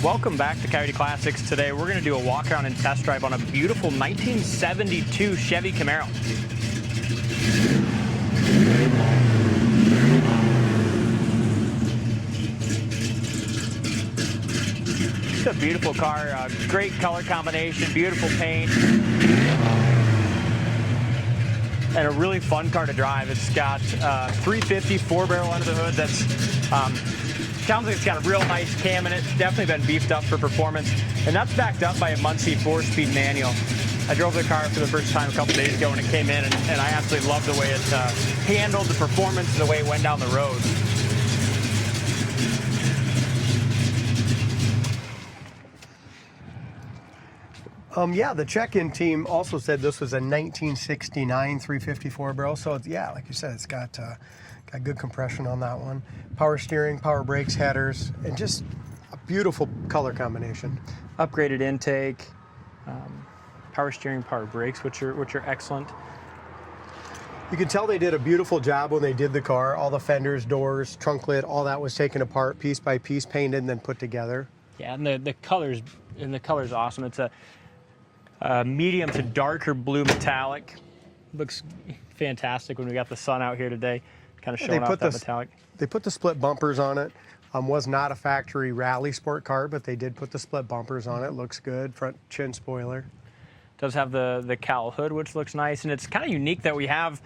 Welcome back to Coyote Classics. Today we're going to do a walk around and test drive on a beautiful 1972 Chevy Camaro. It's a beautiful car, great color combination, beautiful paint, and a really fun car to drive. It's got 350 4-barrel under the hood. That's sounds like it's got a real nice cam in it. It's definitely been beefed up for performance, and that's backed up by a Muncie 4-speed manual. I drove the car for the first time a couple days ago when it came in, and I absolutely loved the way it handled the performance and the way it went down the road. Yeah, the check-in team also said this was a 1969 354 barrel. So it's, yeah, like you said, it's got good compression on that one. Power steering, power brakes, headers, and just a beautiful color combination. Upgraded intake, power steering, power brakes, which are excellent. You can tell they did a beautiful job when they did the car. All the fenders, doors, trunk lid, all that was taken apart piece by piece, painted, and then put together. Yeah, and the color's awesome. It's a medium to darker blue metallic. Looks fantastic when we got the sun out here today, kind of showing off that metallic. They put the split bumpers on it. Was not a factory rally sport car, but they did put the split bumpers on it. Looks good. Front chin spoiler. Does have the cowl hood, which looks nice, and it's kind of unique that we have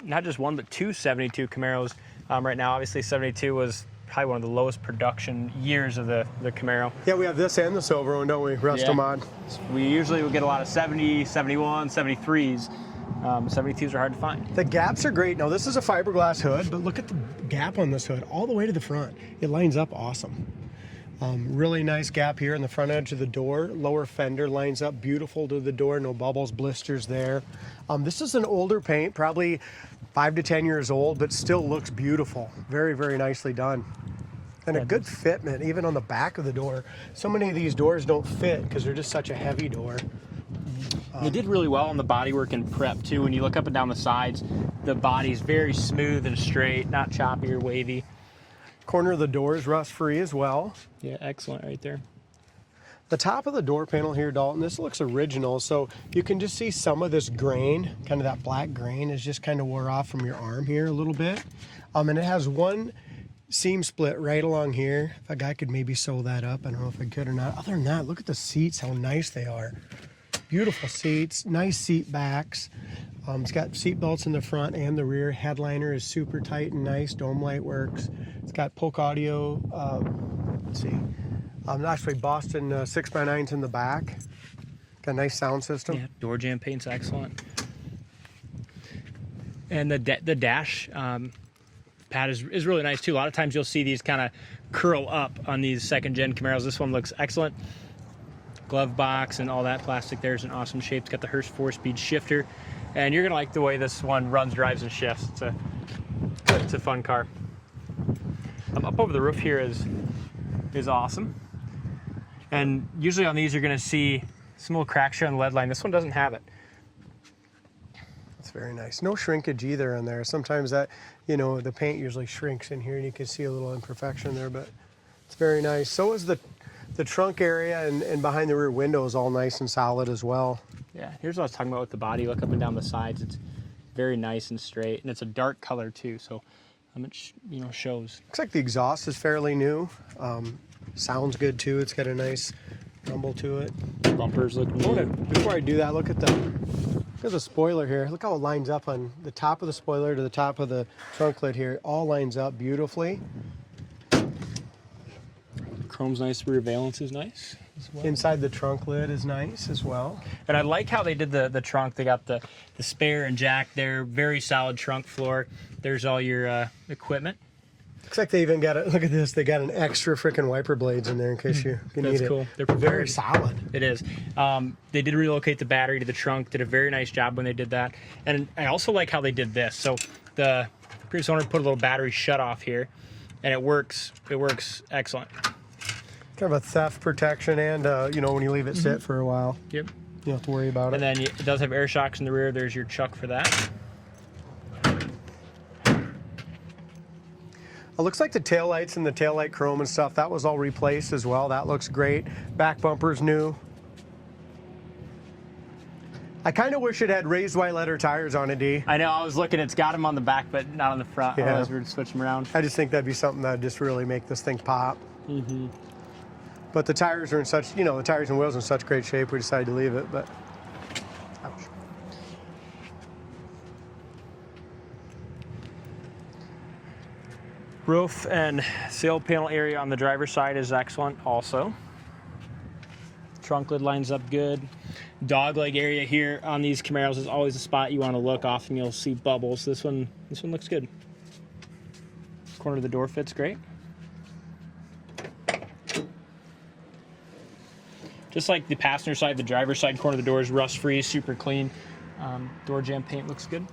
not just one but two 72 Camaros right now. Obviously 72 was probably one of the lowest production years of the Camaro. Yeah, we have this and the silver one, don't we? Resto mod. We usually will get a lot of 70, 71, 73s. 72s are hard to find. The gaps are great. Now, this is a fiberglass hood, but look at the gap on this hood all the way to the front. It lines up awesome. Really nice gap here in the front edge of the door. Lower fender lines up beautiful to the door. No bubbles, blisters there. This is an older paint, probably 5 to 10 years old, but still looks beautiful. Very, very nicely done. And a good fitment, even on the back of the door. So many of these doors don't fit because they're just such a heavy door. They did really well on the bodywork and prep too. When you look up and down the sides, the body's very smooth and straight, not choppy or wavy. Corner of the door is rust-free as well. Yeah, excellent right there. The top of the door panel here, Dalton, this looks original, so you can just see some of this grain, kind of that black grain is just kind of wore off from your arm here a little bit. And it has one seam split right along here. If a guy could maybe sew that up, I don't know if I could or not. Other than that, look at the seats, how nice they are. Beautiful seats, nice seat backs. It's got seat belts in the front and the rear. Headliner is super tight and nice. Dome light works. It's got Polk audio. Let's see. Actually, Boston 6x9s in the back. Got a nice sound system. Yeah, door jamb paint's excellent. And the dash pad is really nice too. A lot of times you'll see these kind of curl up on these second-gen Camaros. This one looks excellent. Glove box and all that plastic there is in awesome shape. It's got the Hurst 4-speed shifter, and you're gonna like the way this one runs, drives, and shifts. It's a fun car. Up over the roof here is awesome, and usually on these you're gonna see some little cracks here on the lead line. This one doesn't have it. That's very nice. No shrinkage either in there. Sometimes that, the paint usually shrinks in here, and you can see a little imperfection there, but it's very nice. So is the trunk area and behind the rear window is all nice and solid as well. Yeah, here's what I was talking about with the body. Look up and down the sides. It's very nice and straight, and it's a dark color too, so it shows. Looks like the exhaust is fairly new. Sounds good too. It's got a nice rumble to it. Bumpers look new. Before I do that, look at the spoiler here. Look how it lines up on the top of the spoiler to the top of the trunk lid here. It all lines up beautifully. Chrome's nice, rear valance is nice as well. Inside the trunk lid is nice as well. And I like how they did the trunk. They got the spare and jack there, very solid trunk floor. There's all your equipment. Looks like they even got it. Look at this. They got an extra freaking wiper blades in there in case you need it. That's cool. They're very solid. It is. They did relocate the battery to the trunk. Did a very nice job when they did that. And I also like how they did this. So the previous owner put a little battery shut off here, and it works. It works excellent. Kind of a theft protection, and when you leave it sit for a while. Yep. You don't have to worry about it. And then it does have air shocks in the rear. There's your chuck for that. It looks like the taillights and the taillight chrome and stuff, that was all replaced as well. That looks great. Back bumper's new. I kind of wish it had raised white letter tires on it, D. I know, I was looking, it's got them on the back, but not on the front. Yeah. Otherwise, we would switch them around. I just think that'd be something that would just really make this thing pop. Mm-hmm. But the tires are in such, you know, the tires and wheels in such great shape, we decided to leave it, but. Ouch. Roof and sail panel area on the driver's side is excellent also. Trunk lid lines up good. Dog leg area here on these Camaros is always a spot you want to look off and you'll see bubbles. This one looks good. Corner of the door fits great. Just like the passenger side, the driver's side corner of the door is rust free, super clean. Door jamb paint looks good.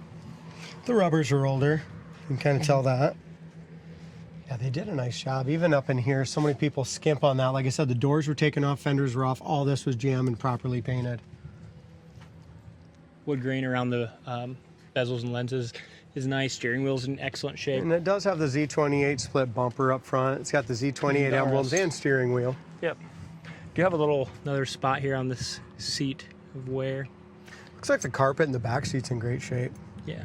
The rubbers are older. You can kind of tell that. Yeah, they did a nice job. Even up in here, so many people skimp on that. Like I said, the doors were taken off, fenders were off. All this was jammed and properly painted. Wood grain around the bezels and lenses is nice. Steering wheel's in excellent shape. And it does have the Z28 split bumper up front. It's got the Z28 emblems and steering wheel. Yep. Do you have another spot here on this seat of wear? Looks like the carpet in the back seat's in great shape. Yeah.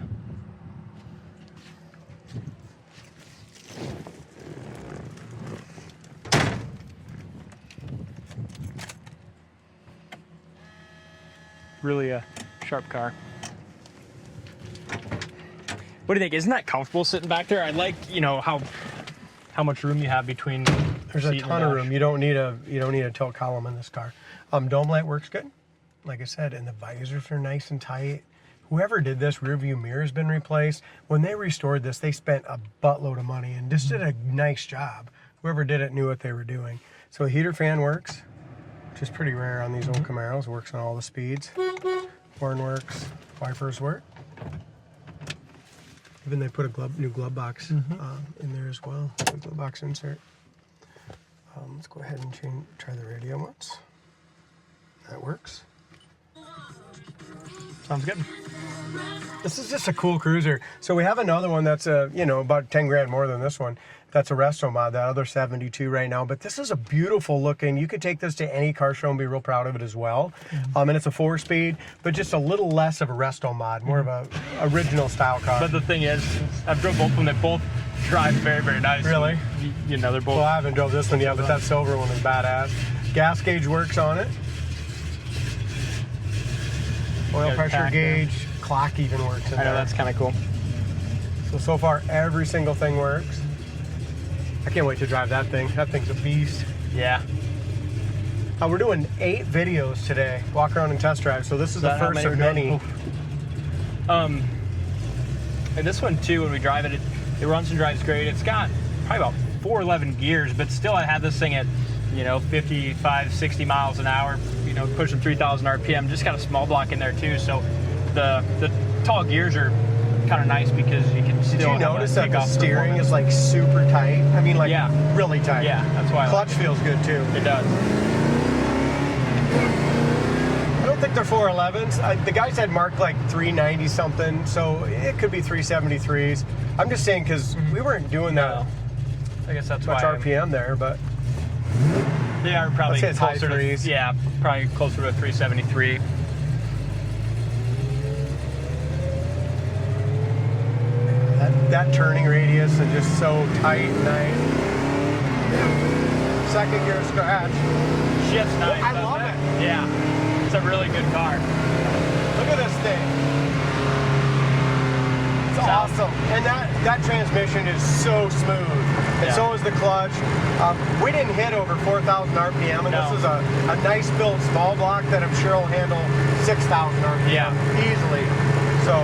Really a sharp car. What do you think? Isn't that comfortable sitting back there? I like, you know, how much room you have between. There's a ton of room. You don't need a tilt column in this car. Dome light works good, like I said, and the visors are nice and tight. Whoever did this, rear view mirror has been replaced. When they restored this, they spent a buttload of money and just did a nice job. Whoever did it knew what they were doing. So a heater fan works, which is pretty rare on these old Camaros. Works on all the speeds. Horn works. Wipers work. Even they put a new glove box in there as well. A glove box insert. Let's go ahead and try the radio once. That works. Sounds good. This is just a cool cruiser. So we have another one that's about 10 grand more than this one. That's a resto mod, that other 72 right now. But this is a beautiful looking. You could take this to any car show and be real proud of it as well. And it's a 4-speed, but just a little less of a resto mod, more of a original style car. But the thing is, I've drove both of them. They both drive very, very nice. Really? You know, they're both. Well, I haven't drove this one yet, but that silver one is badass. Gas gauge works on it. Oil pressure gauge, clock even works in there. I know, that's kind of cool. So far, every single thing works. I can't wait to drive that thing. That thing's a beast. Yeah. We're doing 8 videos today, walk around and test drive. So this is the first of many. And this one too, when we drive it, it runs and drives great. It's got probably about 411 gears, but still I had this thing at, 55, 60 miles an hour, pushing 3,000 RPM. Just got a small block in there too. So the tall gears are kind of nice because you can still. Did you notice that the steering is like super tight? I mean, like really tight. Yeah, that's why. Clutch feels good too. It does. I don't think they're 411s. The guys had marked like 390 something, so it could be 373s. I'm just saying because we weren't doing that. I guess that's much why RPM there, but they are probably it's high closer to threes. Yeah, probably closer to a 373. That turning radius is just so tight and nice. Second gear scratch. Shit's nice. I love it. Yeah, it's a really good car. Look at this thing. It's awesome. And that transmission is so smooth. And so is the clutch. We didn't hit over 4,000 RPM, and this is a nice built small block that I'm sure will handle 6,000 RPM easily. So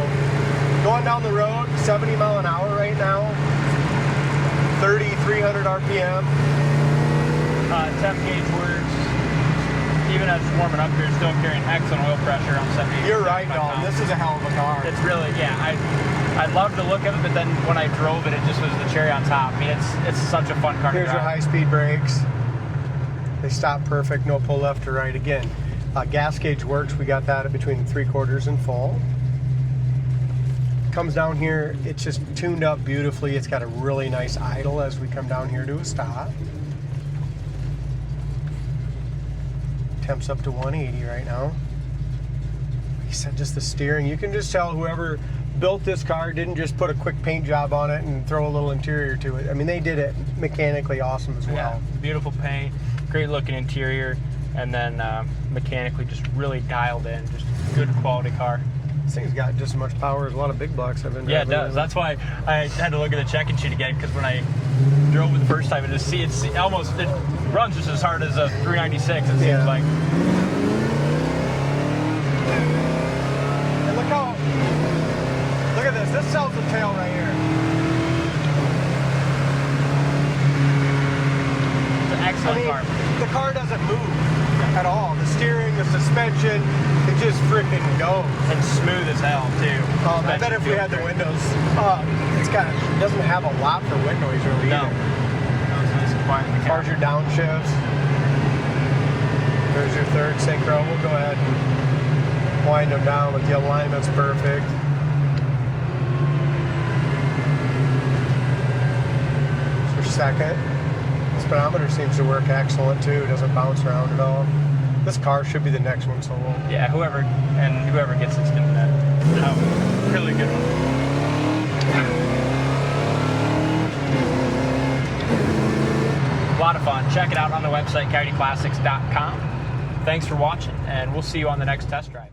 going down the road, 70 mile an hour right now, 3,300 RPM. Temp gauge works. Even as it's warming up here, it's still carrying excellent oil pressure on 70. You're right, Dalton. This is a hell of a car. It's really, I love the look of it, but then when I drove it, it just was the cherry on top. I mean, it's such a fun car to drive. Here's your high-speed brakes. They stop perfect, no pull left or right. Again, gas gauge works. We got that at between 3/4 and full. comes down here, it's just tuned up beautifully. It's got a really nice idle as we come down here to a stop. Temps up to 180 right now. Like I said, just the steering. You can just tell whoever built this car didn't just put a quick paint job on it and throw a little interior to it. I mean, they did it mechanically awesome as well. Yeah, beautiful paint, great looking interior, and then mechanically just really dialed in. Just good quality car. This thing's got just as much power as a lot of big bucks I've been driving. Yeah, it does. That's why I had to look at the check-in sheet again, because when I drove it the first time, it runs just as hard as a 396. It seems like. And look at this. This sells the tail right here. It's an excellent car. The car doesn't move at all. The steering, the suspension, it just freaking goes. And smooth as hell too. I bet if we had the windows, it doesn't have a lot for wind noise really No. either. It's nice and quiet in the Cars cabin. are downshifts. There's your third synchro. We'll go ahead and wind them down with the alignment's perfect. There's your second. Speedometer seems to work excellent too. It doesn't bounce around at all. This car should be the next one, so we'll... Yeah, whoever gets it's gonna be a really good one. A lot of fun. Check it out on the website, coyoteclassics.com. Thanks for watching, and we'll see you on the next test drive.